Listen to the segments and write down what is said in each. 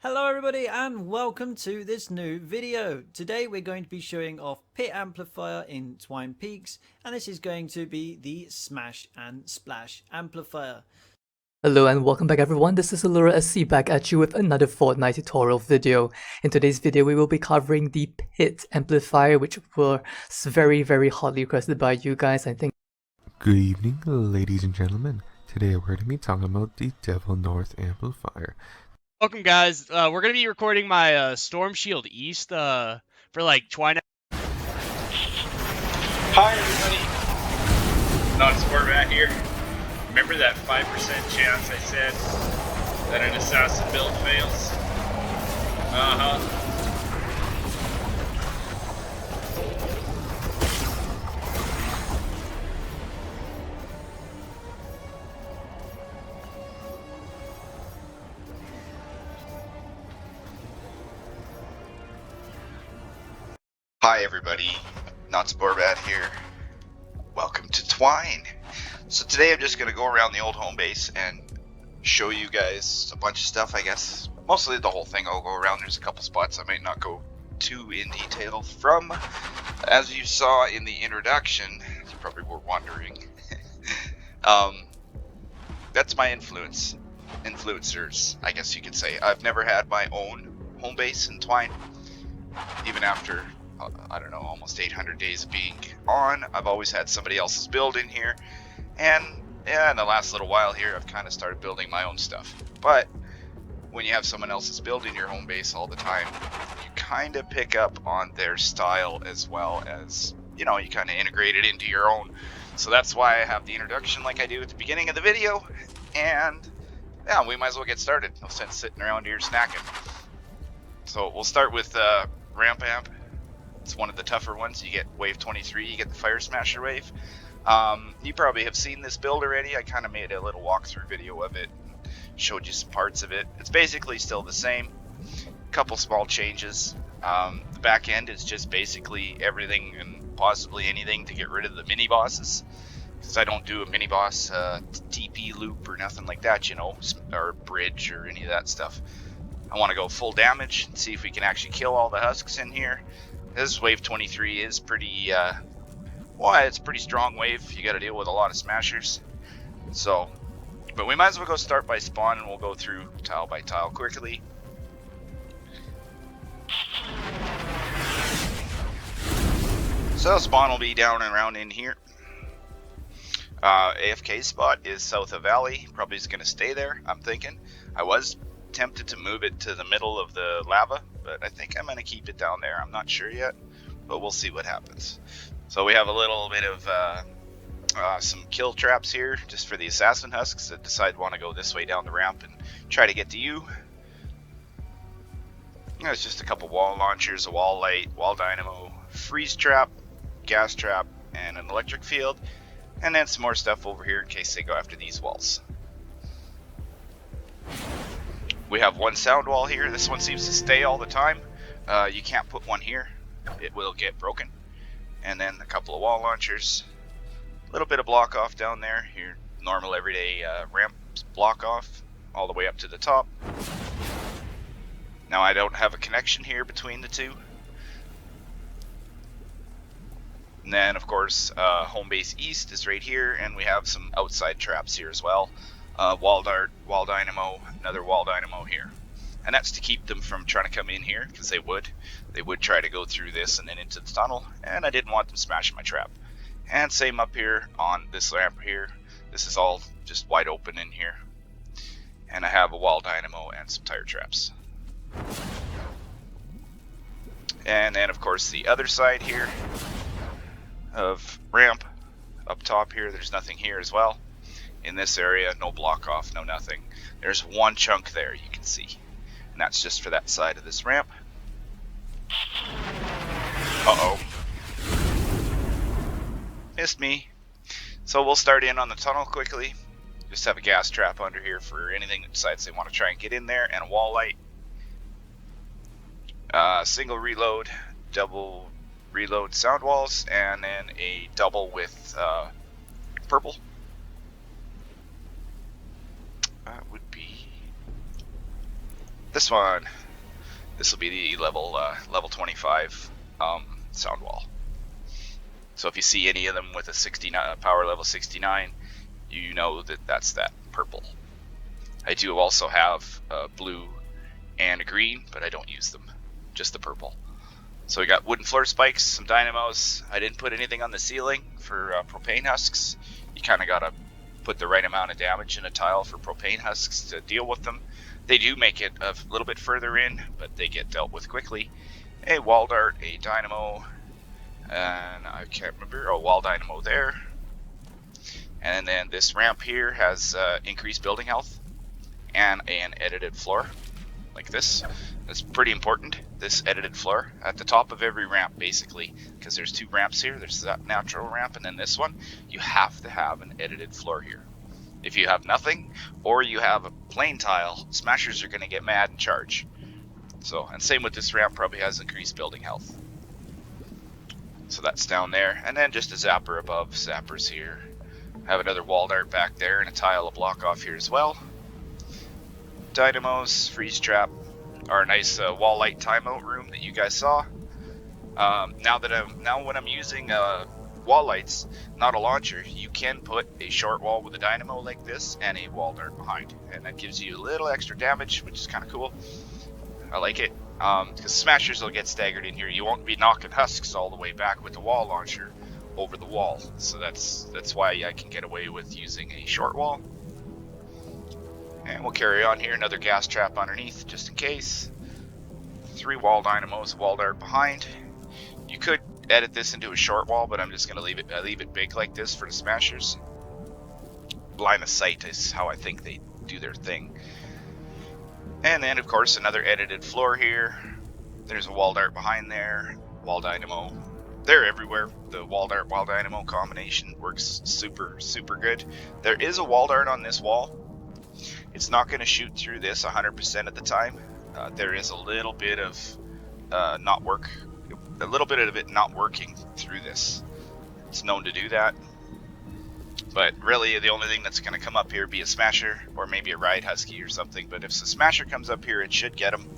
Hello everybody and welcome to this new video. Today we're going to be showing off Pit Amplifier in Twine Peaks, and this is going to be the Smash and Splash Amplifier. Hello and welcome back everyone, this is Allura SC back at you with another Fortnite tutorial video. In today's video we will be covering the Pit Amplifier, which was very hotly requested by you guys, I think. Good evening, ladies and gentlemen. Today we're going to be talking about the Devil North Amplifier. Welcome guys, we're going to be recording my Storm Shield East for like Twine. Hi everybody, Not Sportmat here. Remember that 5% chance I said that an assassin build fails? Hi everybody, Not Sportbat here. Welcome to Twine. So today I'm just going to go around the old home base and show you guys a bunch of stuff, I guess. Mostly the whole thing I'll go around. There's a couple spots I might not go too in detail from. As you saw in the introduction, you probably were wondering, that's my influencers, I guess you could say. I've never had my own home base in Twine, even after I don't know, almost 800 days of being on. I've always had somebody else's build in here, and yeah, in the last little while here I've kind of started building my own stuff. But when you have someone else's build in your home base all the time, you kind of pick up on their style as well as, you know, you kind of integrate it into your own. So that's why I have the introduction like I do at the beginning of the video, and yeah, we might as well get started. No sense sitting around here snacking. So we'll start with ramp amp. It's one of the tougher ones. You get wave 23, you get the Fire Smasher wave. You probably have seen this build already. I kind of made a little walkthrough video of it, showed you some parts of it. It's basically still the same, couple small changes. The back end is just basically everything and possibly anything to get rid of the mini bosses, because I don't do a mini boss TP loop or nothing like that, you know, or bridge or any of that stuff. I want to go full damage and see if we can actually kill all the husks in here. This wave 23 is pretty, well, it's a pretty strong wave. You got to deal with a lot of smashers. So, but we might as well go start by spawn, and we'll go through tile by tile quickly. So spawn will be down and around in here. AFK spot is south of Valley. Probably is going to stay there, I'm thinking. I was tempted to move it to the middle of the lava, but I think I'm going to keep it down there. I'm not sure yet, but we'll see what happens. So we have a little bit of some kill traps here just for the assassin husks that decide want to go this way down the ramp and try to get to you. It's just a couple wall launchers, a wall light, wall dynamo, freeze trap, gas trap, and an electric field, and then some more stuff over here in case they go after these walls. We have one sound wall here. This one seems to stay all the time. You can't put one here. It will get broken. And then a couple of wall launchers. A little bit of block off down there. Your normal everyday ramp block off all the way up to the top. Now I don't have a connection here between the two. And then of course home base east is right here, and we have some outside traps here as well. Wall dart, wall dynamo, another wall dynamo here. And that's to keep them from trying to come in here, because they would try to go through this and then into the tunnel, and I didn't want them smashing my trap. And same up here on this ramp here. This is all just wide open in here. And I have a wall dynamo and some tire traps. And then of course the other side here of ramp, up top here, there's nothing here as well. In this area, no block off, no nothing. There's one chunk there you can see, and that's just for that side of this ramp. Uh-oh. Missed me. So we'll start in on the tunnel quickly. Just have a gas trap under here for anything that decides they want to try and get in there, and a wall light. Single reload, double reload sound walls, and then a double with purple. Would be the this one, this will be the level 25 sound wall. So if you see any of them with a 69 power level 69, you know that that's that purple. I do also have a blue and a green, but I don't use them, just the purple. So we got wooden floor spikes, some dynamos. I didn't put anything on the ceiling for propane husks. You kind of got to put the right amount of damage in a tile for propane husks to deal with them. They do make it a little bit further in, but they get dealt with quickly. A wall dart, a dynamo, and I can't remember, a wall dynamo there. And then this ramp here has increased building health and an edited floor, like this. That's pretty important, this edited floor at the top of every ramp, basically, because there's two ramps here. There's that natural ramp and then this one. You have to have an edited floor here. If you have nothing, or you have a plain tile, smashers are going to get mad and charge. So, and same with this ramp, probably has increased building health. So that's down there, and then just a zapper above, zappers here. Have another wall dart back there, and a tile to block off here as well. Dynamos, freeze trap, our nice wall light timeout room that you guys saw. Now when I'm using wall lights, not a launcher, you can put a short wall with a dynamo like this and a wall dart behind, and that gives you a little extra damage, which is kind of cool. I like it, because smashers will get staggered in here. You won't be knocking husks all the way back with the wall launcher over the wall, so that's why I can get away with using a short wall. And we'll carry on here, another gas trap underneath just in case. 3 wall dynamos, wall dart behind. You could edit this into a short wall, but I'm just going to leave it big like this for the smashers. Line of sight is how I think they do their thing. And then of course another edited floor here. There's a wall dart behind there, wall dynamo. They're everywhere. The wall dart wall dynamo combination works super good. There is a wall dart on this wall. It's not going to shoot through this 100% of the time. There is a little bit of it not working through this. It's known to do that. But really, the only thing that's going to come up here be a smasher or maybe a ride husky or something. But if the smasher comes up here, it should get them.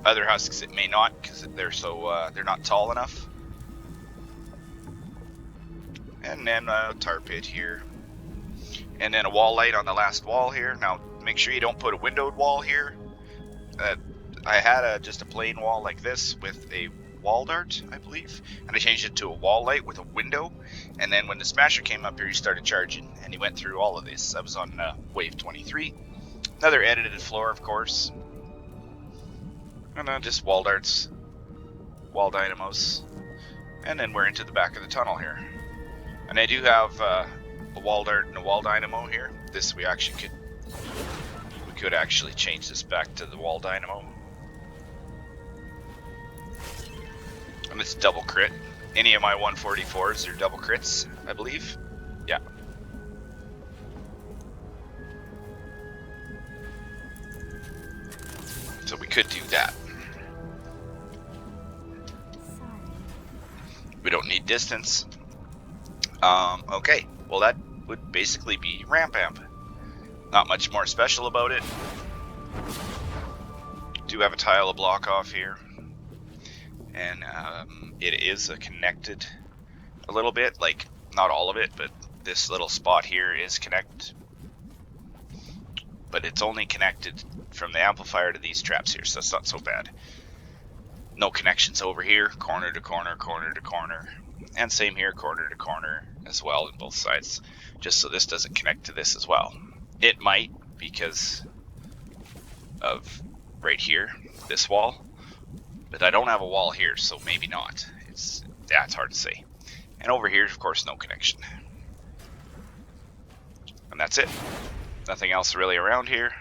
Other husks, it may not, because they're not tall enough. And then a tar pit here. And then a wall light on the last wall here. Now, make sure you don't put a windowed wall here. I had just a plain wall like this with a wall dart, I believe, and I changed it to a wall light with a window. And then when the smasher came up here, he started charging, and he went through all of this. I was on wave 23. Another edited floor, of course. And then just wall darts, wall dynamos, and then we're into the back of the tunnel here. And I do have a wall dart and a wall dynamo here. This we could actually change this back to the wall dynamo. And it's double crit. Any of my 144s are double crits, I believe. Yeah. So we could do that. We don't need distance. Okay, well that would basically be ramp amp. Not much more special about it. Do have a tile to block off here. And it is connected a little bit, like not all of it, but this little spot here is connected. But it's only connected from the amplifier to these traps here, so that's not so bad. No connections over here, corner to corner, corner to corner. And same here, corner to corner as well on both sides, just so this doesn't connect to this as well. It might, because of right here, this wall. But I don't have a wall here, so maybe not. It's hard to say. And over here, of course, no connection. And that's it. Nothing else really around here.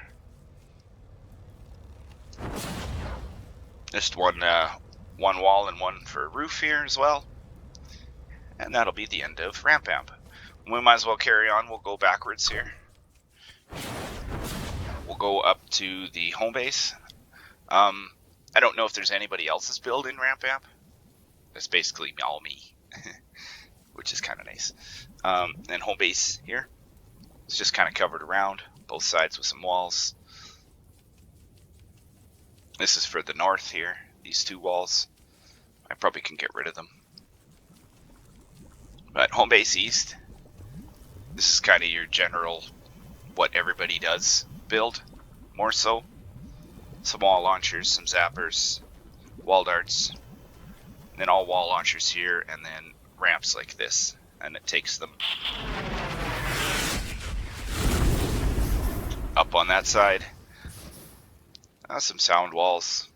Just one wall and one for a roof here as well. And that'll be the end of ramp amp. We might as well carry on. We'll go backwards here. We'll go up to the home base. I don't know if there's anybody else's build in ramp amp. That's basically all me, which is kind of nice. And home base here. It's just kind of covered around both sides with some walls. This is for the north here, these two walls. I probably can get rid of them. But home base east, this is kind of your general what everybody does build, more so. Some wall launchers, some zappers, wall darts, and then all wall launchers here, and then ramps like this, and it takes them up on that side. Some sound walls,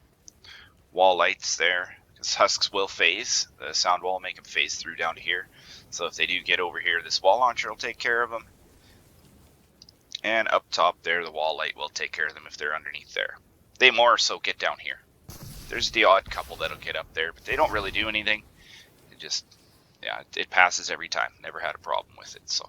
wall lights there, because husks will phase. The sound wall will make them phase through down to here. So if they do get over here, this wall launcher will take care of them. And up top there, the wall light will take care of them if they're underneath there. They more so get down here. There's the odd couple that'll get up there, but they don't really do anything. It just, yeah, it passes every time. Never had a problem with it, so.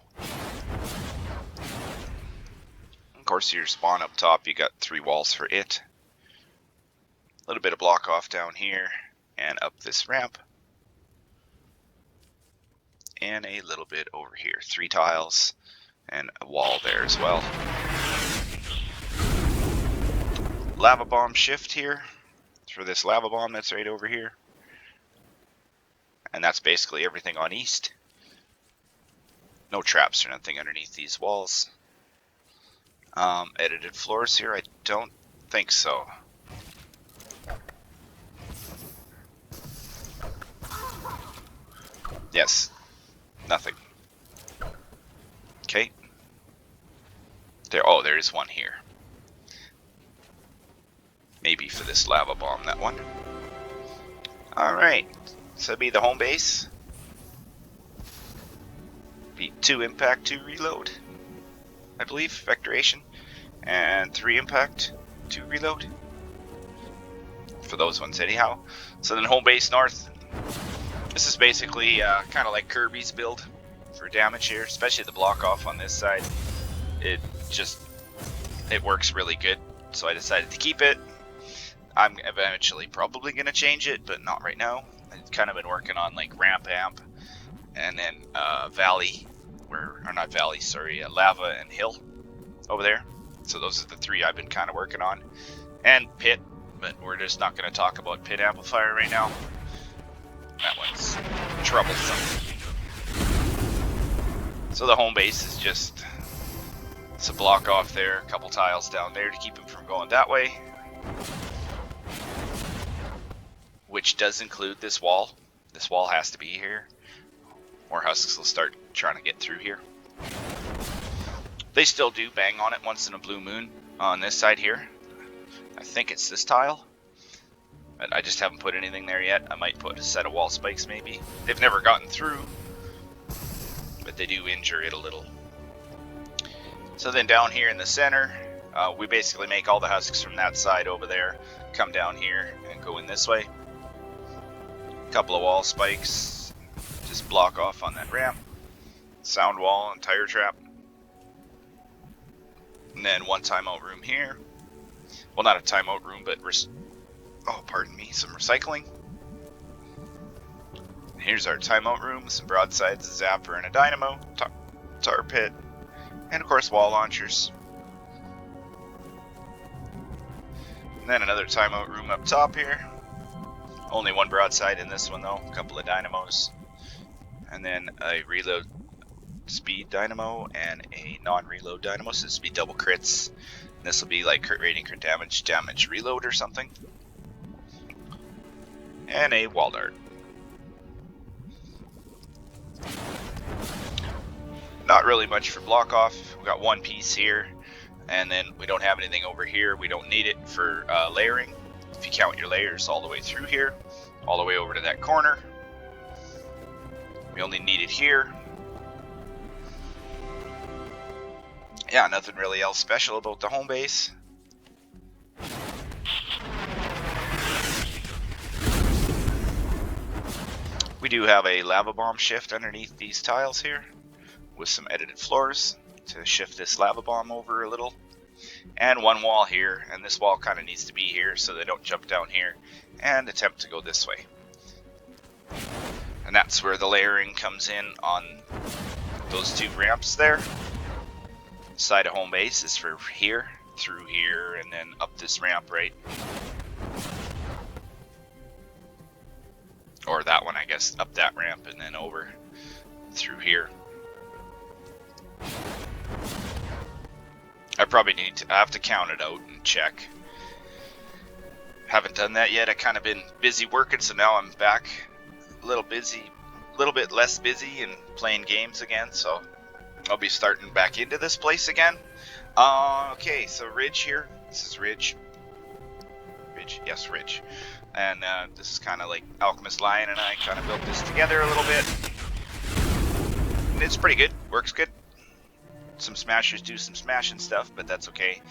Of course, your spawn up top, you got 3 walls for it. A little bit of block off down here, and up this ramp. And a little bit over here. 3 tiles, and a wall there as well. Lava bomb shift here for this lava bomb that's right over here. And that's basically everything on east. No traps or nothing underneath these walls. Edited floors here, I don't think so. Yes, nothing. Okay. There, oh, there is one here. Maybe for this lava bomb, that one. Alright, so that'd be the home base. Be 2 impact, 2 reload, I believe, vectoration. And 3 impact, 2 reload. For those ones anyhow. So then home base north. This is basically kind of like Kirby's build for damage here, especially the block off on this side. It works really good, so I decided to keep it. I'm eventually probably going to change it, but not right now. I've kind of been working on like ramp amp, and then valley, or not valley, sorry, lava and hill over there. So those are the 3 I've been kind of working on. And pit, but we're just not going to talk about pit amplifier right now. That one's troublesome. So the home base is just, it's a block off there, a couple tiles down there to keep him from going that way. Which does include this wall. This wall has to be here, or husks will start trying to get through here. They still do bang on it once in a blue moon on this side here. I think it's this tile. But I just haven't put anything there yet. I might put a set of wall spikes maybe. They've never gotten through, but they do injure it a little. So then down here in the center, we basically make all the husks from that side over there come down here and go in this way. A couple of wall spikes, just block off on that ramp. Sound wall and tire trap. And then 1 timeout room here. Well, not a timeout room, but oh, pardon me, some recycling. And here's our timeout room with some broadsides, a zapper, and a dynamo, tar pit, and of course wall launchers. And then another timeout room up top here. Only 1 broadside in this one though, a couple of dynamos. And then a reload speed dynamo and a non-reload dynamo, so this will be double crits. And this will be like crit rating, crit damage reload or something. And a wall dart. Not really much for block off. We got 1 piece here, and then we don't have anything over here. We don't need it for layering. If you count your layers all the way through here, all the way over to that corner. We only need it here. Yeah, nothing really else special about the home base. We do have a lava bomb shift underneath these tiles here with some edited floors to shift this lava bomb over a little. And 1 wall here, and this wall kind of needs to be here so they don't jump down here and attempt to go this way. And that's where the layering comes in on those 2 ramps there. Side of home base is for here, through here, and then up this ramp right Or that one, I guess, up that ramp and then over through here. I probably I have to count it out and check. Haven't done that yet. I kind of been busy working, so now I'm back a little bit less busy and playing games again, so I'll be starting back into this place again. Okay, so Ridge here. This is Ridge. Yes, Ridge. And this is kind of like Alchemist Lion and I kind of built this together a little bit. And it's pretty good. Works good. Some smashers do some smashing stuff, but that's okay.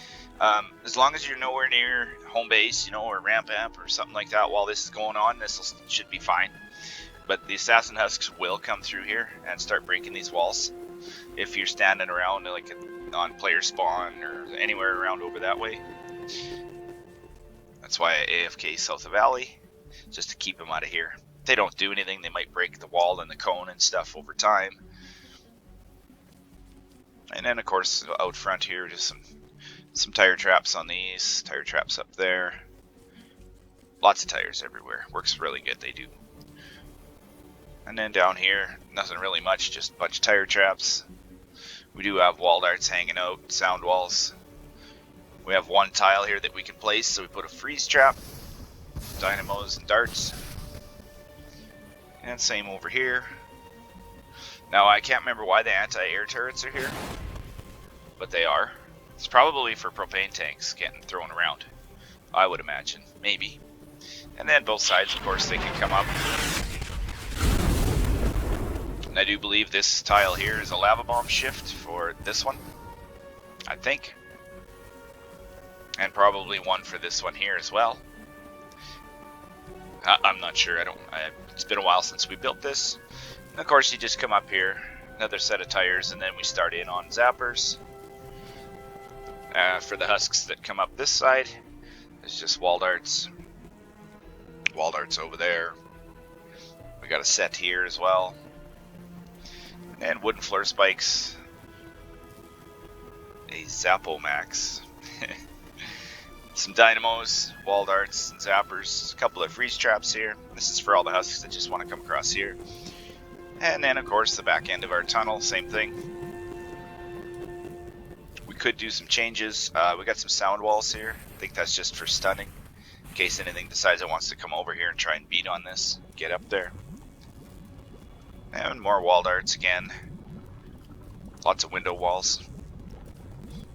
As long as you're nowhere near home base, you know, or ramp amp or something like that while this is going on, this should be fine. But the assassin husks will come through here and start breaking these walls if you're standing around like on player spawn or anywhere around over that way. That's why I AFK south of Valley, just to keep them out of here. If they don't do anything, they might break the wall and the cone and stuff over time. And then of course out front here, just some tire traps on these, tire traps up there. Lots of tires everywhere. Works really good, they do. And then down here, nothing really much, just a bunch of tire traps. We do have wall darts hanging out, sound walls. We have one tile here that we can place, so we put a freeze trap, dynamos and darts. And same over here. Now I can't remember why the anti-air turrets are here, but they are. It's probably for propane tanks getting thrown around, I would imagine, maybe. And then both sides, of course, they can come up. And I do believe this tile here is a lava bomb shift for this one, I think. And probably one for this one here as well. I'm not sure. It's been a while since we built this. And of course, you just come up here, another set of tires, and then we start in on zappers. For the husks that come up this side, there's just wall darts. Wall darts over there. We got a set here as well. And wooden floor spikes. A Zappo Max. Some dynamos, wall darts, and zappers, a couple of freeze traps here. This is for all the husks that just want to come across here. And then of course the back end of our tunnel, same thing. We could do some changes. We got some sound walls here. I think that's just for stunning. In case anything decides it wants to come over here and try and beat on this. Get up there. And more wall darts again. Lots of window walls.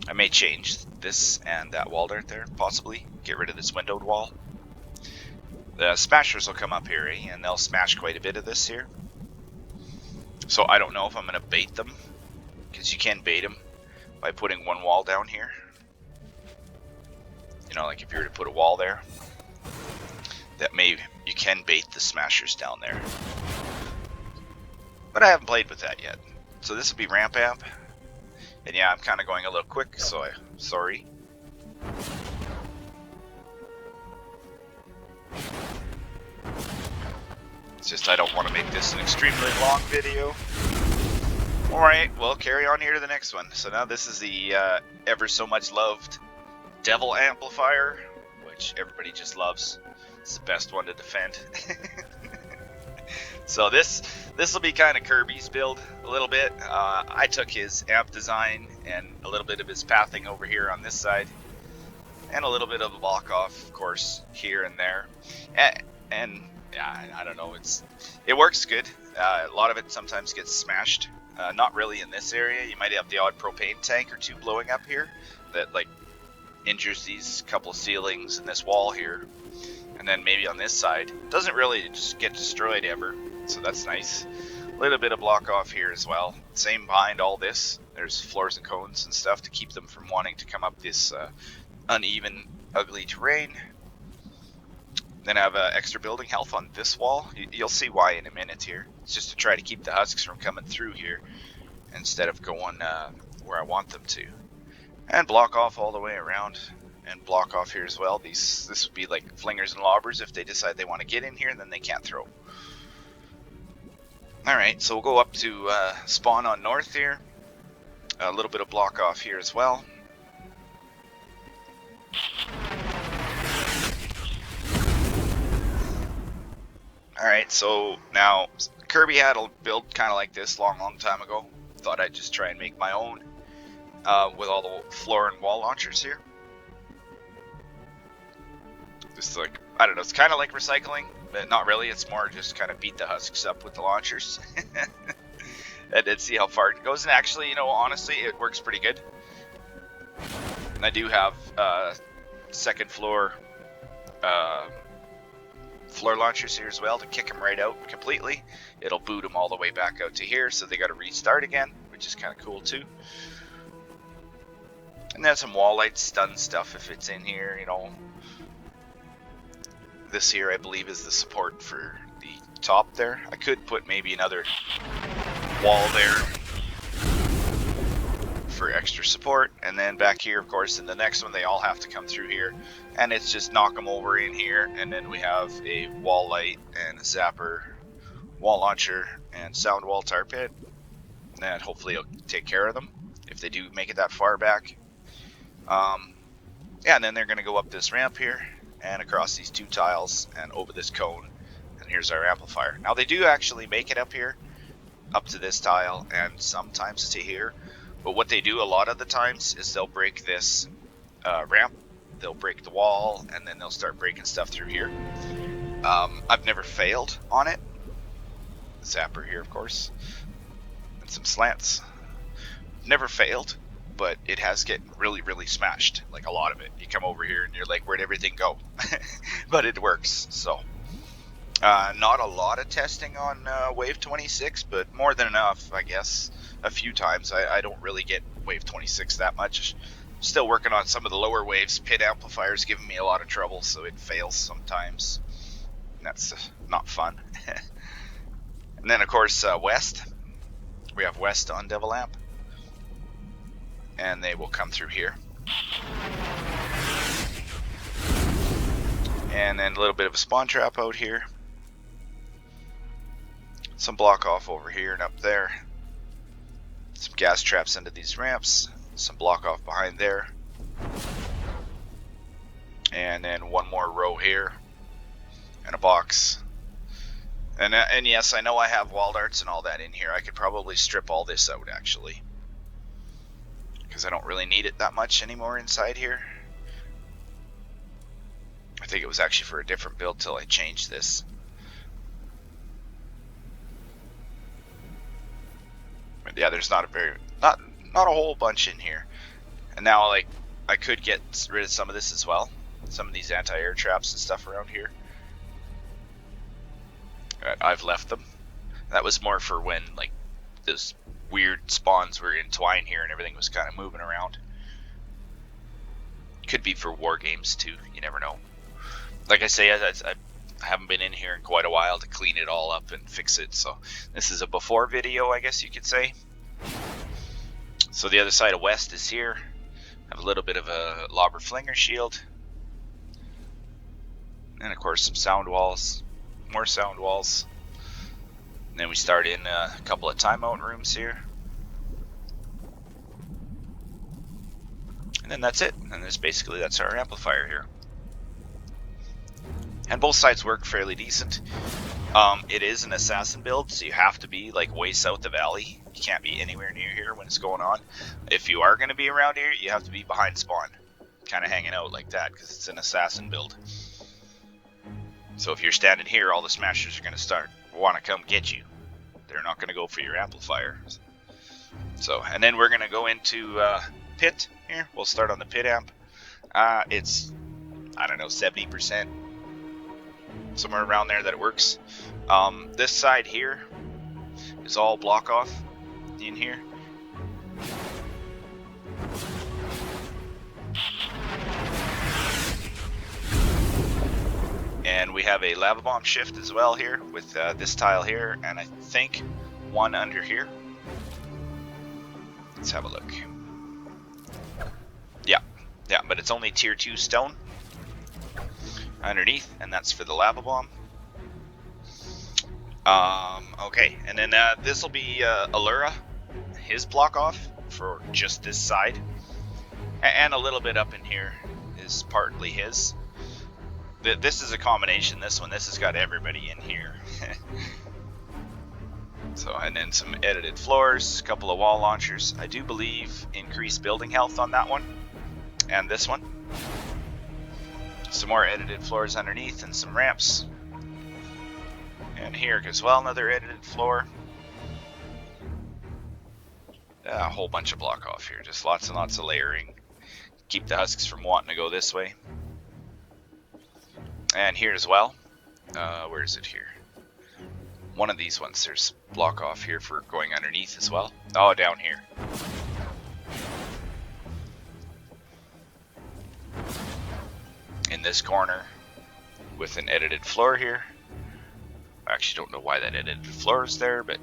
I may change this and that wall dart there, possibly. Get rid of this windowed wall. The smashers will come up here, and they'll smash quite a bit of this here. So I don't know if I'm going to bait them, because you can bait them by putting one wall down here. You know, like if you were to put a wall there, you can bait the smashers down there. But I haven't played with that yet. So this will be ramp amp. And yeah, I'm kind of going a little quick, so sorry. It's just I don't want to make this an extremely long video. Alright, we'll carry on here to the next one. So now this is the ever so much loved Devil Amplifier, which everybody just loves. It's the best one to defend. So this will be kind of Kirby's build a little bit. I took his amp design and a little bit of his pathing over here on this side, and a little bit of a block off, of course, here and there. And yeah, I don't know, it works good. A lot of it sometimes gets smashed. Not really in this area. You might have the odd propane tank or two blowing up here that like injures these couple ceilings and this wall here. And then maybe on this side, doesn't really just get destroyed ever, so that's nice. A little bit of block off here as well. Same behind all this. There's floors and cones and stuff to keep them from wanting to come up this uneven, ugly terrain. Then I have extra building health on this wall. You'll see why in a minute here. It's just to try to keep the husks from coming through here instead of going where I want them to. And block off all the way around. And block off here as well. This would be like flingers and lobbers if they decide they want to get in here, and then they can't throw. Alright, so we'll go up to spawn on north here. A little bit of block off here as well. Alright, so now Kirby had a build kind of like this long time ago. Thought I'd just try and make my own with all the floor and wall launchers here. Just like, I don't know, it's kind of like recycling, but not really. It's more just kind of beat the husks up with the launchers. And then see how far it goes. And actually, you know, honestly, it works pretty good. And I do have second floor launchers here as well to kick them right out completely. It'll boot them all the way back out to here, so they got to restart again, which is kind of cool too. And then some wall light stun stuff if it's in here, you know. This here, I believe, is the support for the top there. I could put maybe another wall there for extra support, and then back here, of course, in the next one, they all have to come through here, and it's just knock them over in here, and then we have a wall light and a zapper, wall launcher, and sound wall tar pit, and hopefully it'll take care of them if they do make it that far back. Yeah, and then they're going to go up this ramp here and across these two tiles and over this cone, and here's our amplifier. Now they do actually make it up here, up to this tile, and sometimes to here, but what they do a lot of the times is they'll break this ramp, they'll break the wall, and then they'll start breaking stuff through here. I've never failed on it. Zapper here, of course, and some slants. Never failed, but it has get really smashed, like a lot of it. You come over here and you're like, where'd everything go? But it works. So not a lot of testing on wave 26, but more than enough, I guess. A few times. I don't really get wave 26 that much. Still working on some of the lower waves. Pit amplifiers giving me a lot of trouble, so it fails sometimes. That's not fun. And then of course west, we have west on Devil Amp, and they will come through here. And then a little bit of a spawn trap out here, some block off over here and up there, some gas traps into these ramps, some block off behind there, and then one more row here and a box. And yes, I know I have wall darts and all that in here. I could probably strip all this out actually, because I don't really need it that much anymore inside here. I think it was actually for a different build till I changed this. But yeah, there's not a whole bunch in here. And now, like, I could get rid of some of this as well. Some of these anti-air traps and stuff around here. I've left them. That was more for when, like, those weird spawns were in Twine here and everything was kind of moving around. Could be for war games too, you never know. Like I say, I haven't been in here in quite a while to clean it all up and fix it, so this is a before video, I guess you could say. So the other side of west is here. Have a little bit of a lobber flinger shield, and of course some sound walls, more sound walls. And then we start in a couple of timeout rooms here. And then that's it. And that's our amplifier here. And both sides work fairly decent. It is an assassin build, so you have to be like way south of alley. You can't be anywhere near here when it's going on. If you are going to be around here, you have to be behind spawn, kind of hanging out like that, because it's an assassin build. So if you're standing here, all the smashers are going to want to come get you. They're not going to go for your amplifier. So, and then we're going to go into pit here. We'll start on the pit amp. It's, I don't know, 70%, somewhere around there that it works. This side here is all block off in here. And we have a lava bomb shift as well here with this tile here, and I think one under here. Let's have a look. Yeah, but it's only tier 2 stone underneath, and that's for the lava bomb. Okay, and then this will be Allura, his block off for just this side, and a little bit up in here is partly his. this is a combination. This has got everybody in here. So, and then some edited floors, a couple of wall launchers. I do believe increased building health on that one, and this one. Some more edited floors underneath and some ramps. And here as well, another edited floor. A whole bunch of block off here, just lots and lots of layering. Keep the husks from wanting to go this way. And here as well, where is it here? One of these ones, there's block off here for going underneath as well. Oh, down here. In this corner with an edited floor here. I actually don't know why that edited floor is there, but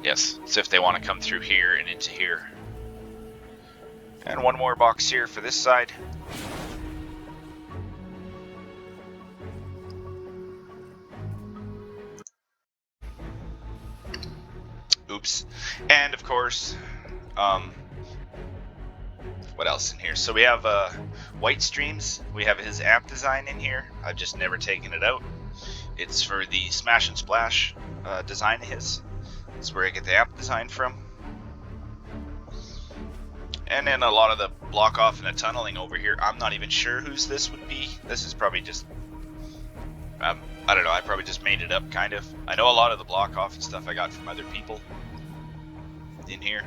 yes, it's if they want to come through here and into here. And one more box here for this side. Oops. And of course, what else in here? So we have White Streams. We have his amp design in here. I've just never taken it out. It's for the Smash and Splash design of his. That's where I get the amp design from. And then a lot of the block off and the tunneling over here. I'm not even sure whose this would be. This is probably just, I don't know, I probably just made it up kind of. I know a lot of the block off and stuff I got from other people in here.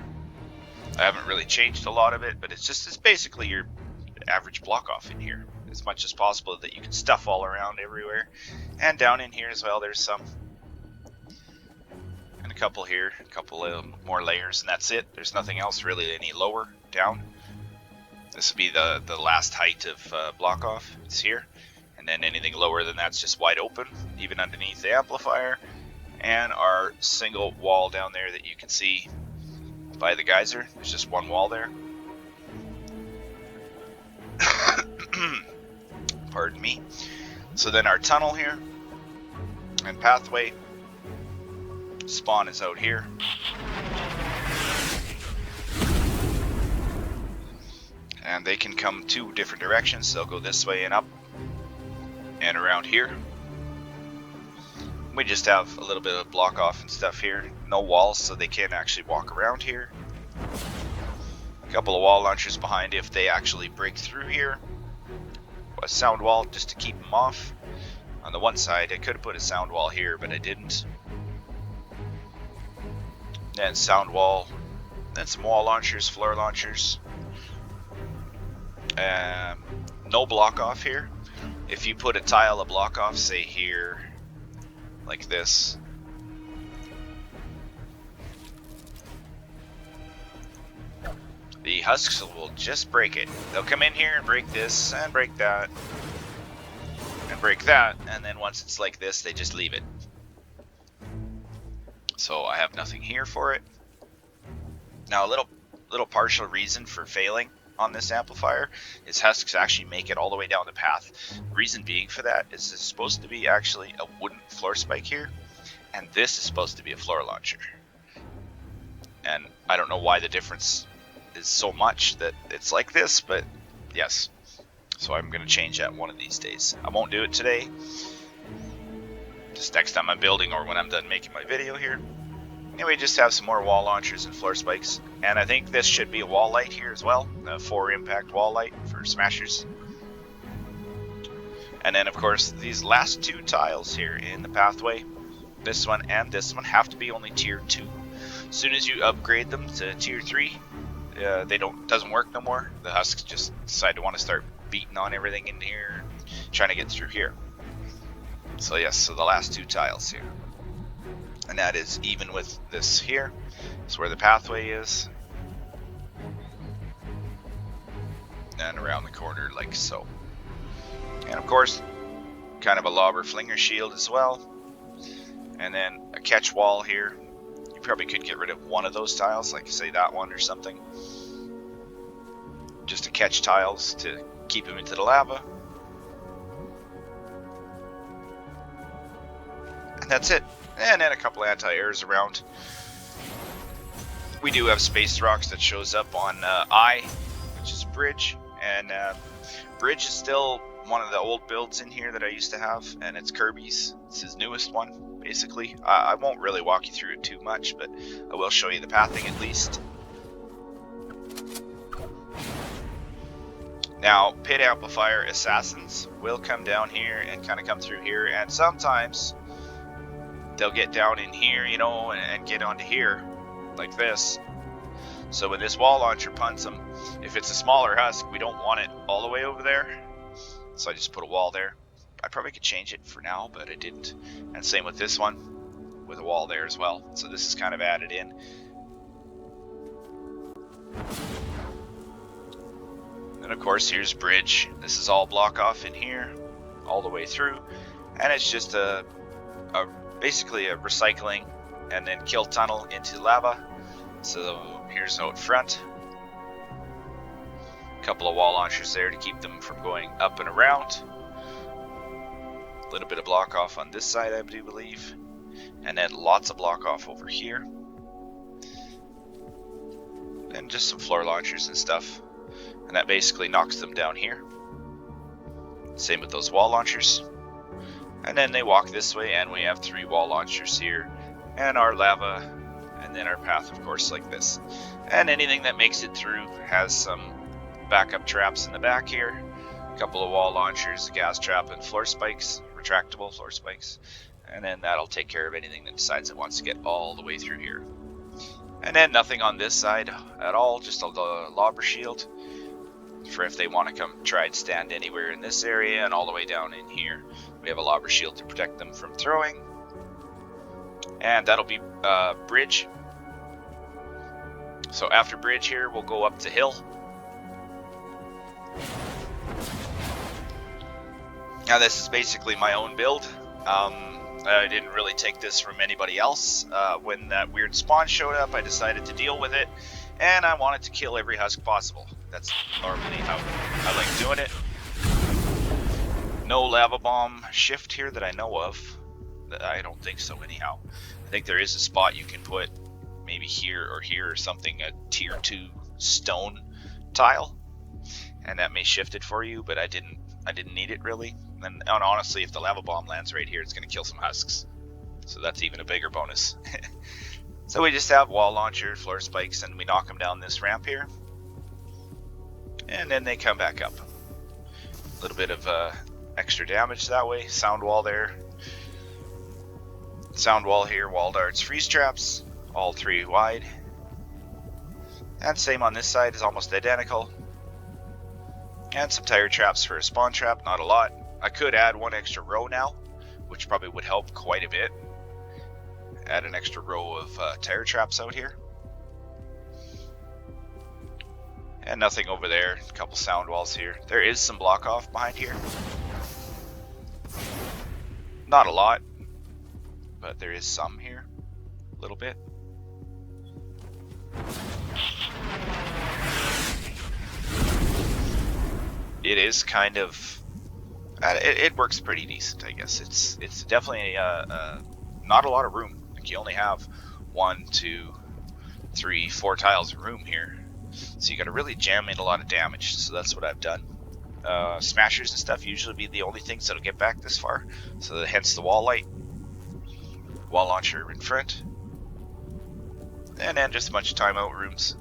I haven't really changed a lot of it, but it's basically your average block off in here. As much as possible that you can stuff all around everywhere. And down in here as well, there's some. And a couple here, a couple of more layers, and that's it. There's nothing else really any lower down. This would be the last height of block off. It's here. And then anything lower than that's just wide open, even underneath the amplifier. And our single wall down there that you can see by the geyser. There's just one wall there. Pardon me. So then our tunnel here and pathway. Spawn is out here. And they can come two different directions. They'll go this way and up and around here. We just have a little bit of block off and stuff here. No walls, so they can't actually walk around here. A couple of wall launchers behind if they actually break through here. A sound wall just to keep them off. On the one side, I could have put a sound wall here, but I didn't. Then sound wall. Then some wall launchers, floor launchers. No block off here. If you put a tile of block off, say here, like this. The husks will just break it. They'll come in here and break this and break that and break that, and then once it's like this, they just leave it. So I have nothing here for it. Now a little partial reason for failing on this amplifier is husks actually make it all the way down the path. Reason being for that is it's supposed to be actually a wooden floor spike here, and this is supposed to be a floor launcher. And I don't know why the difference is so much that it's like this, but yes. So I'm going to change that one of these days. I won't do it today. Just next time I'm building or when I'm done making my video here. Anyway, just have some more wall launchers and floor spikes. And I think this should be a wall light here as well. A 4 impact wall light for smashers. And then of course these last two tiles here in the pathway, this one and this one, have to be only tier 2. As soon as you upgrade them to tier 3, doesn't work no more. The husks just decide to want to start beating on everything in here, trying to get through here. So yes, so the last two tiles here. And that is even with this here. It's where the pathway is. And around the corner like so. And of course, kind of a lobber flinger shield as well. And then a catch wall here. You probably could get rid of one of those tiles, like say that one or something. Just to catch tiles to keep them into the lava. And that's it. And then a couple anti-airs around. We do have space rocks that shows up on I, which is bridge. And bridge is still one of the old builds in here that I used to have, and it's Kirby's. It's his newest one, basically. I won't really walk you through it too much, but I will show you the pathing at least. Now, pit amplifier assassins will come down here and kind of come through here, and sometimes they'll get down in here, you know, and get onto here, like this. So when this wall launcher punts them, if it's a smaller husk, we don't want it all the way over there. So I just put a wall there. I probably could change it for now, but I didn't. And same with this one, with a wall there as well. So this is kind of added in. And of course, here's bridge. This is all block off in here, all the way through. And it's just basically a recycling and then kill tunnel into lava. So here's out front. A couple of wall launchers there to keep them from going up and around. A little bit of block off on this side, I do believe. And then lots of block off over here. And just some floor launchers and stuff. And that basically knocks them down here. Same with those wall launchers. And then they walk this way, and we have 3 wall launchers here. And our lava, and then our path, of course, like this. And anything that makes it through has some backup traps in the back here. A couple of wall launchers, a gas trap, and floor spikes, retractable floor spikes. And then that'll take care of anything that decides it wants to get all the way through here. And then nothing on this side at all, just a lobber shield for if they want to come try and stand anywhere in this area, and all the way down in here we have a lobber shield to protect them from throwing. And that'll be bridge. So after bridge here, we'll go up to hill. Now this is basically my own build. I didn't really take this from anybody else. When that weird spawn showed up, I decided to deal with it, and I wanted to kill every husk possible. That's normally how I like doing it. No lava bomb shift here that I know of. I don't think so anyhow. I think there is a spot you can put maybe here or something, a tier 2 stone tile, and that may shift it for you, but I didn't need it really. And honestly, if the lava bomb lands right here, it's going to kill some husks, so that's even a bigger bonus. So we just have wall launcher, floor spikes, and we knock them down this ramp here, and then they come back up. A little bit of extra damage that way. Sound wall there, sound wall here, wall darts, freeze traps, all 3 wide. And same on this side, is almost identical. And some tire traps for a spawn trap, not a lot. I could add 1 extra row now, which probably would help quite a bit. Add an extra row of tire traps out here. And nothing over there, a couple sound walls here. There is some block off behind here. Not a lot, but there is some here, a little bit. It is kind of, it works pretty decent, I guess. It's definitely not a lot of room. Like you only have 1, 2, 3, 4 tiles of room here, so you got to really jam in a lot of damage. So that's what I've done. Smashers and stuff usually be the only things that'll get back this far, so hence the wall light, wall launcher in front, and then just a bunch of timeout rooms,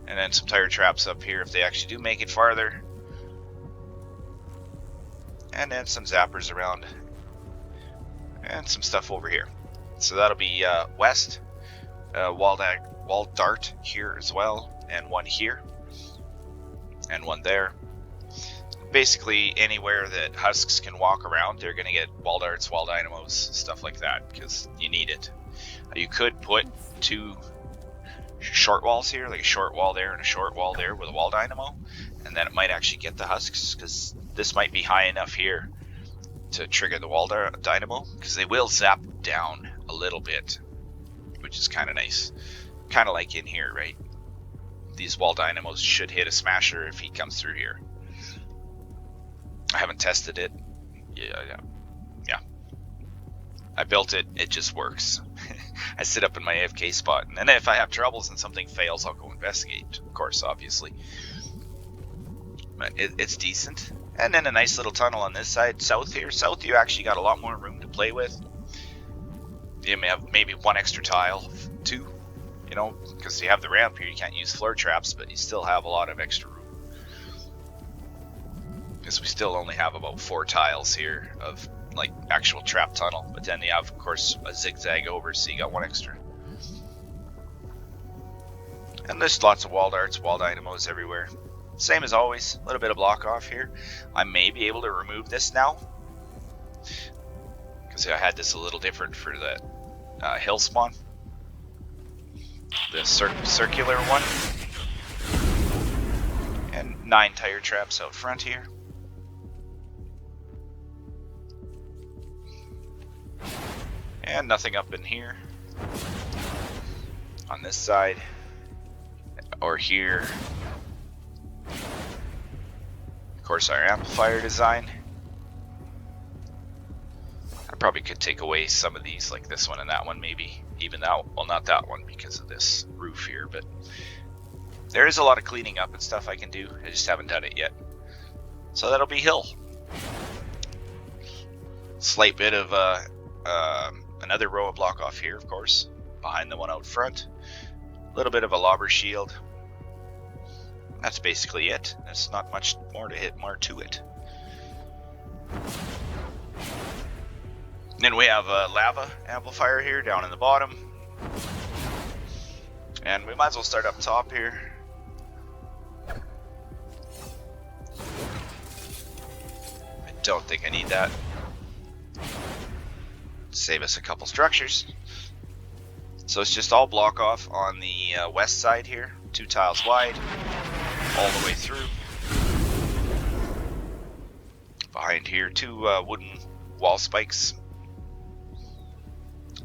and then some tire traps up here if they actually do make it farther, and then some zappers around, and some stuff over here. So that'll be west, wall dart here as well, and 1 here, and 1 there. Basically anywhere that husks can walk around, they're going to get wall darts, wall dynamos, stuff like that, because you need it. You could put 2 short walls here, like a short wall there and a short wall there with a wall dynamo, and then it might actually get the husks, because this might be high enough here to trigger the wall dynamo, because they will zap down a little bit, which is kind of nice. Kind of like in here, right? These wall dynamos should hit a smasher if he comes through here. I haven't tested it. Yeah. I built it. It just works. I sit up in my AFK spot, and then if I have troubles and something fails, I'll go investigate. Of course, obviously. But it's decent. And then a nice little tunnel on this side. South here. South, you actually got a lot more room to play with. You may have maybe one extra tile, 2, you know, because you have the ramp here. You can't use floor traps, but you still have a lot of extra room. Because we still only have about 4 tiles here of like actual trap tunnel. But then you have, of course, a zigzag over, so you got 1 extra. And there's lots of walled arts, wall dynamos everywhere. Same as always, a little bit of block off here. I may be able to remove this now, because I had this a little different for that hill spawn. The circular one. And 9 tire traps out front here. And nothing up in here. On this side. Or here. Of course, our amplifier design. I probably could take away some of these, like this one and that one, maybe. Even that, well, not that one because of this roof here, but there is a lot of cleaning up and stuff I can do. I just haven't done it yet. So that'll be hill. Slight bit of another row of block off here, of course, behind the one out front. A little bit of a lobber shield. That's basically it. There's not much more to it. Then we have a lava amplifier here down in the bottom. And we might as well start up top here. I don't think I need that. Save us a couple structures. So it's just all block off on the west side here. 2 tiles wide. All the way through. Behind here, 2 wooden wall spikes.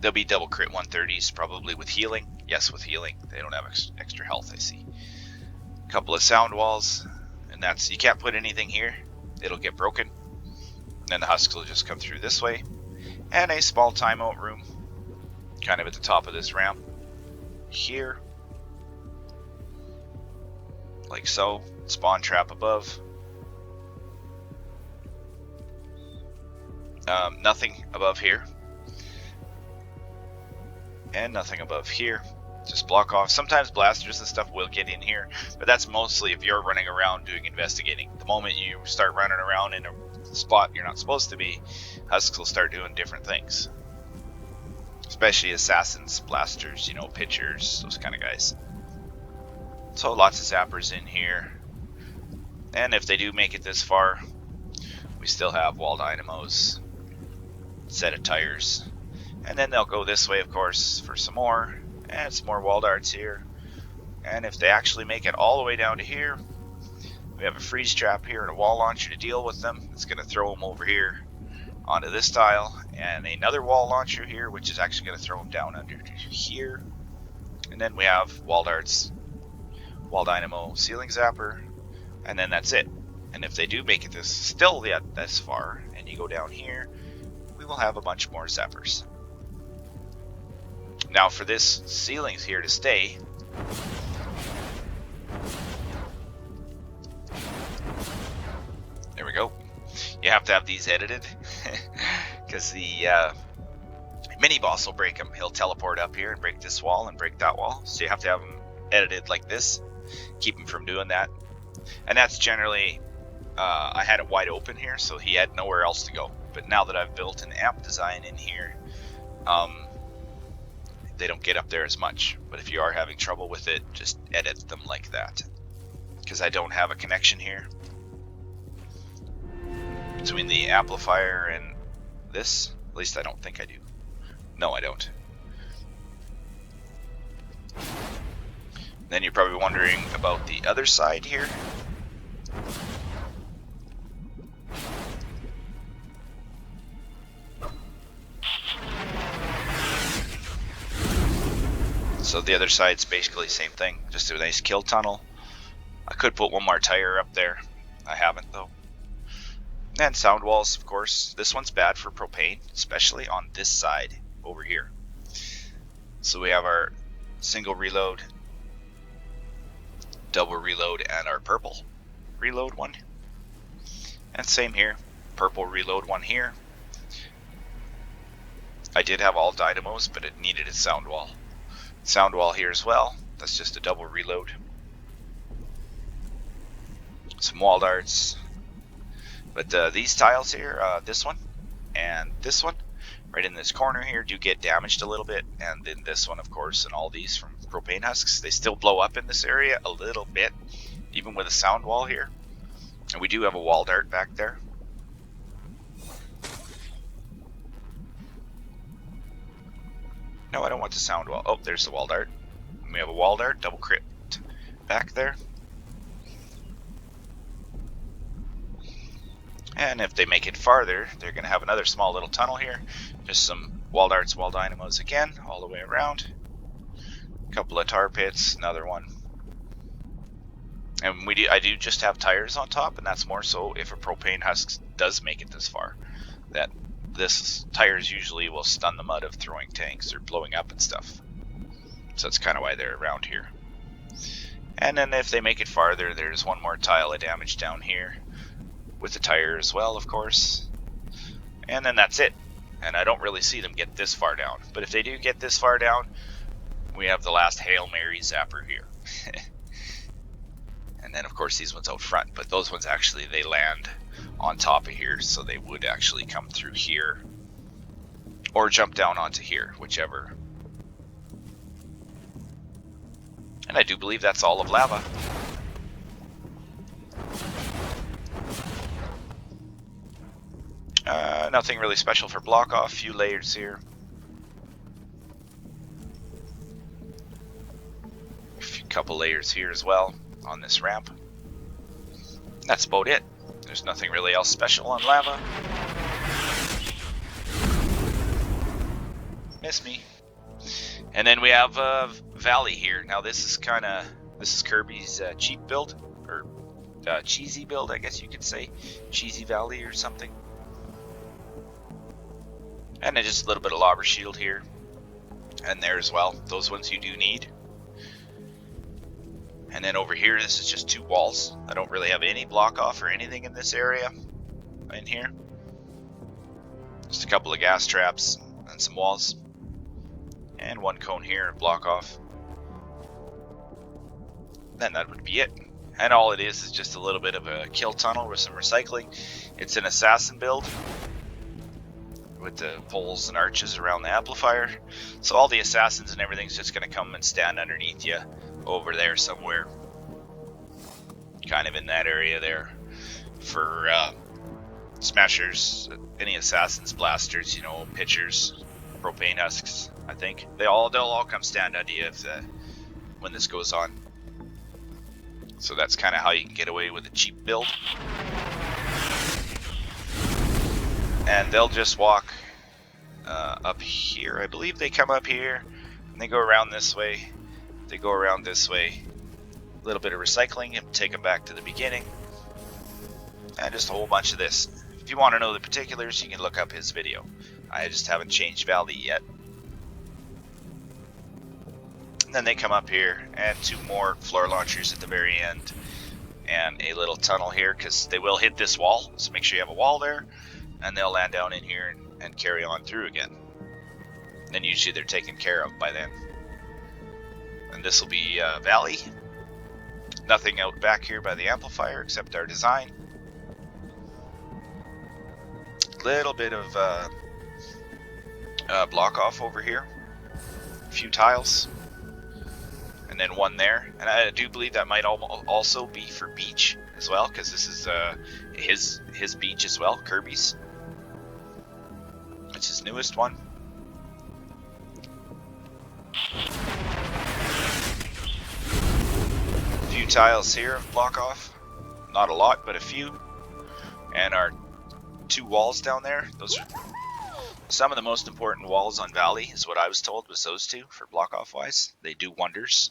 They'll be double crit 130s, probably with healing. Yes, with healing. They don't have extra health, I see. A couple of sound walls, and that's, you can't put anything here. It'll get broken. And then the husks will just come through this way. And a small timeout room, kind of at the top of this ramp. Here. Like so. Spawn trap above. Nothing above here. And nothing above here. Just block off. Sometimes blasters and stuff will get in here, but that's mostly if you're running around doing investigating. The moment you start running around in a spot you're not supposed to be, husks will start doing different things. Especially assassins, blasters, you know, pitchers, those kind of guys. So lots of zappers in here. And if they do make it this far, we still have wall dynamos, set of tires. And then they'll go this way, of course, for some more. And some more wall darts here. And if they actually make it all the way down to here, we have a freeze trap here and a wall launcher to deal with them. It's going to throw them over here onto this tile. And another wall launcher here, which is actually going to throw them down under here. And then we have wall darts, wall dynamo, ceiling zapper, and then that's it. And if they do make it this far, and you go down here, we will have a bunch more zappers. Now for this, ceiling's here to stay. There we go. You have to have these edited, because the mini boss will break them. He'll teleport up here and break this wall and break that wall. So you have to have them edited like this. Keep him from doing that. And that's generally, I had it wide open here, so he had nowhere else to go. But now that I've built an amp design in here, they don't get up there as much. But if you are having trouble with it, just edit them like that. Because I don't have a connection here between the amplifier and this. At least I don't think I do. No, I don't. Then you're probably wondering about the other side here. So the other side's basically the same thing, just a nice kill tunnel. I could put one more tire up there. I haven't though. And sound walls, of course. This one's bad for propane, especially on this side over here. So we have our single reload, double reload, and our purple reload one. And same here, purple reload one here. I did have all dynamos, but it needed a sound wall. Sound wall here as well. That's just a double reload. Some wall darts. But these tiles here, this one and this one, right in this corner here, do get damaged a little bit. And then this one, of course, and all these from propane husks, they still blow up in this area a little bit, even with a sound wall here. And we do have a wall dart back there. No, I don't want the sound wall. Oh, there's the wall dart. And we have a wall dart, double crit back there. And if they make it farther, they're going to have another small little tunnel here. Just some wall darts, wall dynamos again, all the way around. A couple of tar pits, another one. And I do just have tires on top, and that's more so if a propane husk does make it this far. That this tires usually will stun the mud of throwing tanks or blowing up and stuff. So that's kind of why they're around here. And then if they make it farther, there's one more tile of damage down here. With the tire as well, of course. And then that's it. And I don't really see them get this far down. But if they do get this far down, we have the last Hail Mary zapper here. And then of course these ones out front. But those ones actually, they land on top of here. So they would actually come through here. Or jump down onto here, whichever. And I do believe that's all of lava. Nothing really special for block off, few layers here. A couple layers here as well on this ramp. That's about it. There's nothing really else special on lava. Miss me. And then we have Valley here. Now this is Kirby's cheap build, or cheesy build, I guess you could say. Cheesy Valley or something. And then just a little bit of lobber shield here and there as well. Those ones you do need. And then over here, this is just two walls. I don't really have any block off or anything in this area in here. Just a couple of gas traps and some walls. And one cone here and block off. Then that would be it. And all it is just a little bit of a kill tunnel with some recycling. It's an assassin build. With the poles and arches around the amplifier. So all the assassins and everything's just going to come and stand underneath you over there somewhere. Kind of in that area there. For smashers, any assassins, blasters, you know, pitchers, propane husks, I think. They'll all come stand under you when this goes on. So that's kind of how you can get away with a cheap build. And they'll just walk up here. I believe they come up here and they go around this way. They go around this way. A little bit of recycling and take them back to the beginning. And just a whole bunch of this. If you want to know the particulars, you can look up his video. I just haven't changed Valley yet. And then they come up here and two more floor launchers at the very end. And a little tunnel here because they will hit this wall. So make sure you have a wall there. And they'll land down in here and carry on through again. And then usually they're taken care of by then. And this will be Valley. Nothing out back here by the amplifier except our design. Little bit of block off over here. A few tiles. And then one there. And I do believe that might also be for beach as well, because this is his beach as well, Kirby's. It's his newest one. A few tiles here of block off. Not a lot, but a few. And our two walls down there. Those are some of the most important walls on Valley, is what I was told, was those two for block off wise. They do wonders.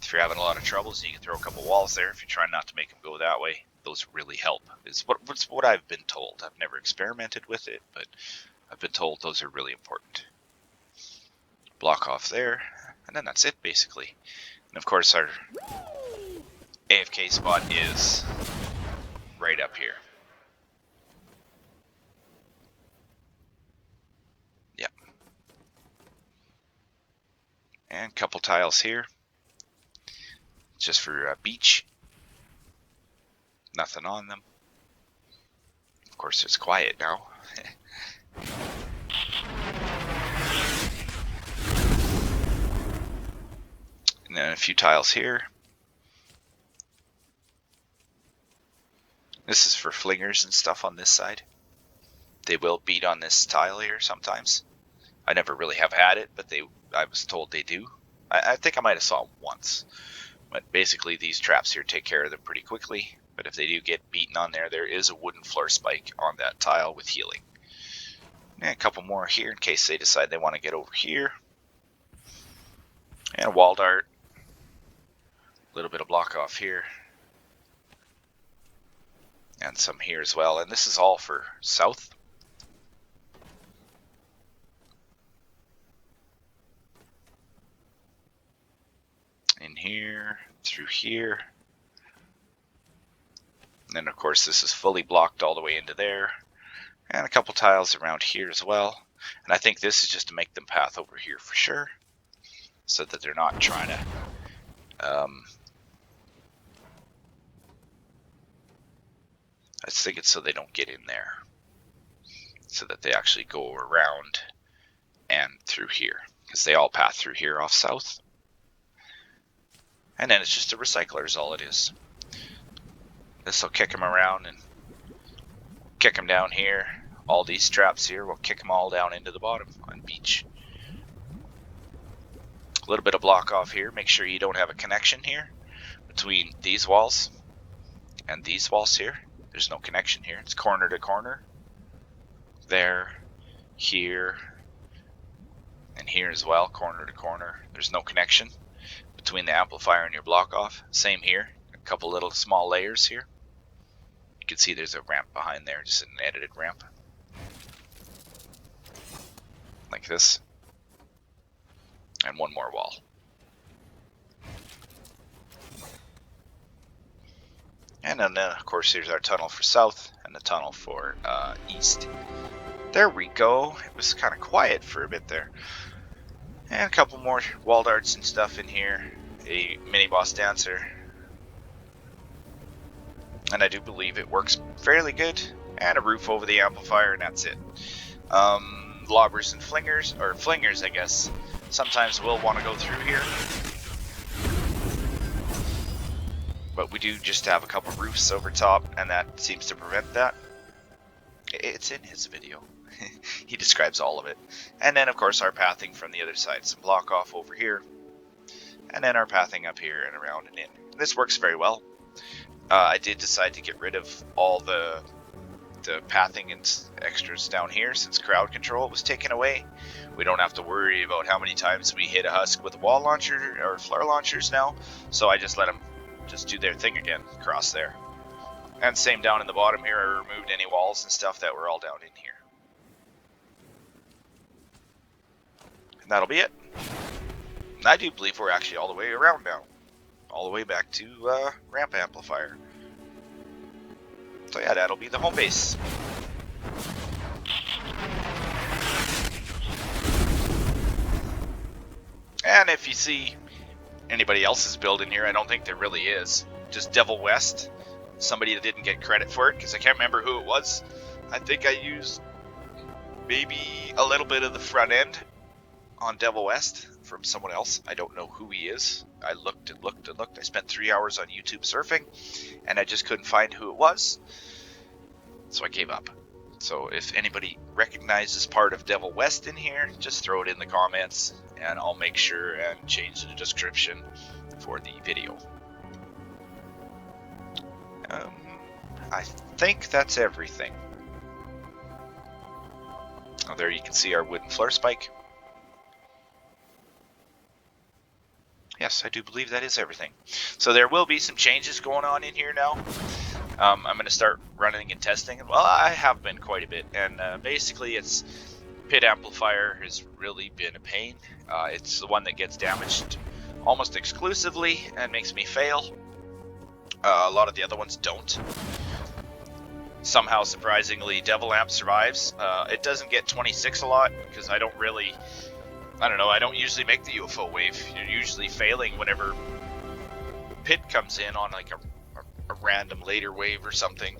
If you're having a lot of troubles, you can throw a couple walls there. If you're trying not to make them go that way, those really help. It's what I've been told. I've never experimented with it, but I've been told those are really important. Block off there, and then that's it basically. And of course our AFK spot is right up here. And a couple tiles here. Just for beach. Nothing on them. Of course, it's quiet now. And then a few tiles here. This is for flingers and stuff on this side. They will beat on this tile here sometimes. I never really have had it, but I was told they do. I think I might have saw them once. But basically these traps here take care of them pretty quickly. But if they do get beaten on there, there is a wooden floor spike on that tile with healing. And a couple more here in case they decide they want to get over here. And a wall dart. A little bit of block off here. And some here as well. And this is all for south. In here, through here. And then of course this is fully blocked all the way into there. And a couple tiles around here as well. And I think this is just to make them path over here for sure. So that they're not trying to I just think it's so they don't get in there. So that they actually go around and through here. Because they all path through here off south. And then it's just a recycler is all it is. This will kick them around and kick them down here. All these traps here will kick them all down into the bottom on beach. A little bit of block off here. Make sure you don't have a connection here between these walls and these walls here. There's no connection here. It's corner to corner. There, here, and here as well, corner to corner. There's no connection between the amplifier and your block off. Same here. A couple little small layers here. You can see there's a ramp behind there, just an edited ramp. Like this. And one more wall. And then, of course, here's our tunnel for south and the tunnel for east. There we go. It was kind of quiet for a bit there. And a couple more wall darts and stuff in here. A mini boss dancer. And I do believe it works fairly good. And a roof over the amplifier, and that's it. Lobbers and flingers, or flingers I guess, sometimes will want to go through here. But we do just have a couple roofs over top, and that seems to prevent that. It's in his video. He describes all of it. And then of course our pathing from the other side. Some block off over here. And then our pathing up here and around and in. This works very well. I did decide to get rid of all the pathing and extras down here since crowd control was taken away. We don't have to worry about how many times we hit a husk with a wall launcher or flare launchers now. So I just let them just do their thing again across there. And same down in the bottom here, I removed any walls and stuff that were all down in here. And that'll be it. And I do believe we're actually all the way around now. All the way back to ramp amplifier. So yeah, that'll be the home base. And if you see anybody else's build in here, I don't think there really is. Just Devil West. Somebody that didn't get credit for it, because I can't remember who it was. I think I used maybe a little bit of the front end on Devil West from someone else. I don't know who he is. I looked and looked and looked. I spent 3 hours on YouTube surfing, and I just couldn't find who it was. So I gave up. So if anybody recognizes part of Devil West in here, just throw it in the comments, and I'll make sure and change the description for the video. I think that's everything. Oh, there you can see our wooden floor spike. Yes, I do believe that is everything. So there will be some changes going on in here now. I'm going to start running and testing. Well, I have been quite a bit. And basically, it's pit amplifier has really been a pain. It's the one that gets damaged almost exclusively and makes me fail. A lot of the other ones don't. Somehow, surprisingly, Devil Amp survives. It doesn't get 26 a lot because I don't really I don't know, I don't usually make the UFO wave. You're usually failing whenever Pit comes in on like a random later wave or something.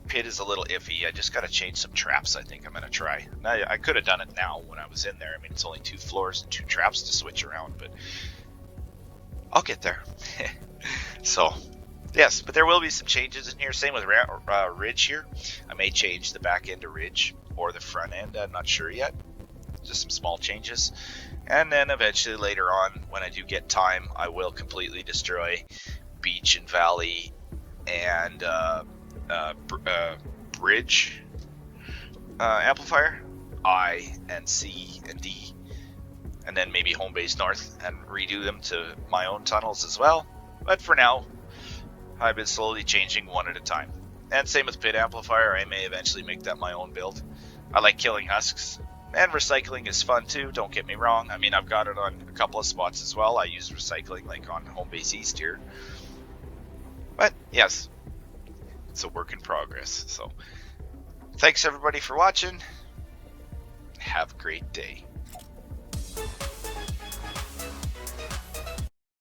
Pit is a little iffy. I just gotta change some traps. I think I'm gonna try. Now, I could have done it now when I was in there. I mean, it's only 2 floors and 2 traps to switch around, but I'll get there. So, yes, but there will be some changes in here. Same with Ridge here. I may change the back end of Ridge or the front end. I'm not sure yet. Just some small changes. And then eventually later on, when I do get time, I will completely destroy Beach and Valley and Bridge amplifier, I and C and D, and then maybe Home Base North and redo them to my own tunnels as well. But for now, I've been slowly changing one at a time. And same with Pit amplifier, I may eventually make that my own build. I like killing husks, and recycling is fun too, don't get me wrong. I mean, I've got it on a couple of spots as well. I use recycling like on Home Base East here. But yes, it's a work in progress. So thanks everybody for watching. Have a great day.